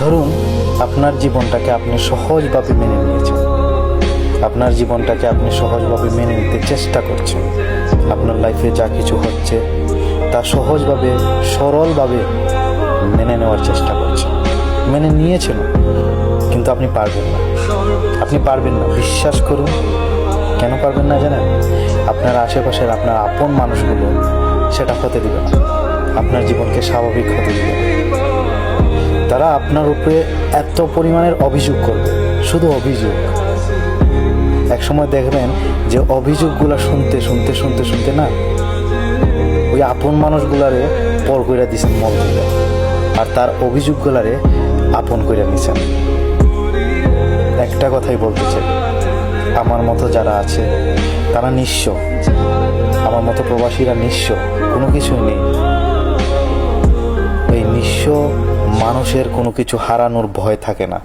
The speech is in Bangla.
ধরুন আপনার জীবনটাকে আপনি সহজভাবে মেনে নিয়েছেন, আপনার জীবনটাকে আপনি সহজভাবে মেনে নিতে চেষ্টা করছেন, আপনার লাইফে যা কিছু হচ্ছে তা সহজভাবে সরলভাবে মেনে নেওয়ার চেষ্টা করছেন, মেনে নিয়েছেন, কিন্তু আপনি পারবেন না, আপনি পারবেন না। বিশ্বাস করুন, কেন পারবেন না জানেন? আপনার আশেপাশের আপনার আপন মানুষগুলো সেটা হতে দিবে না, আপনার জীবনকে স্বাভাবিক হতে দিবে না। তারা আপনার উপরে এত পরিমাণের অভিযোগ করবে, শুধু অভিযোগ। একসময় দেখবেন যে অভিযোগগুলো শুনতে শুনতে শুনতে শুনতে না ওই আপন মানুষগুলারে পর করে দিয়েছেন মন থেকে, আর তার অভিযোগগুলারে আপন করে নিছেন। একটা কথাই বলতে চাই, আমার মতো যারা আছে তারা নিঃস্ব, আমার মতো প্রবাসীরা নিঃস্ব, কোনো কিছুই নেই। এই নিঃস্ব মানুষের কোনো কিছু হারানোর ভয় থাকে না।